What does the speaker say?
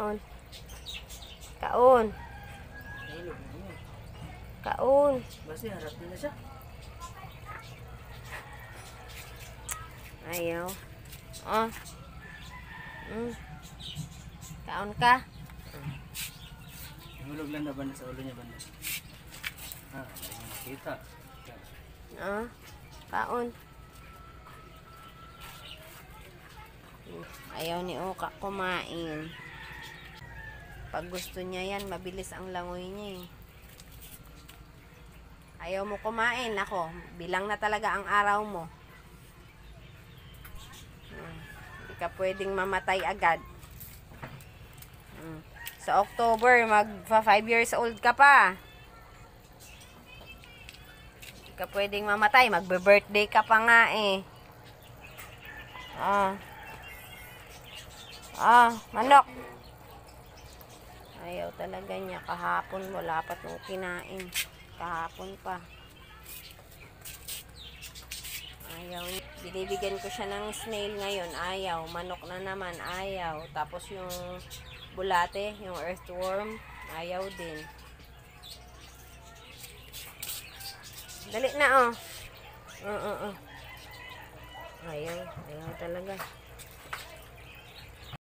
Kaon. Kaon. Nahilog na niya. Kaon. Basta harap na siya. Ayaw. Oh. Kaon ka. Nahulog lang na banda sa ulo niya banda. Hindi mo makita. Kaon. Ayaw ni Oka kumain. Pag gusto niya yan, mabilis ang langoy niya eh. Ayaw mo kumain. Ako, bilang na talaga ang araw mo. Hindi ka pwedeng mamatay agad. Sa October, magpa 5 years old ka pa. Hindi ka pwedeng mamatay. Magbe-birthday ka pa nga eh. Manok. Ayaw talaga niya. Kahapon, wala pa itong kinain. Kahapon pa. Ayaw. Binibigyan ko siya ng snail ngayon. Ayaw. Manok na naman. Ayaw. Tapos yung bulate, yung earthworm, ayaw din. Dali na, oh. Ayaw. Ayaw talaga.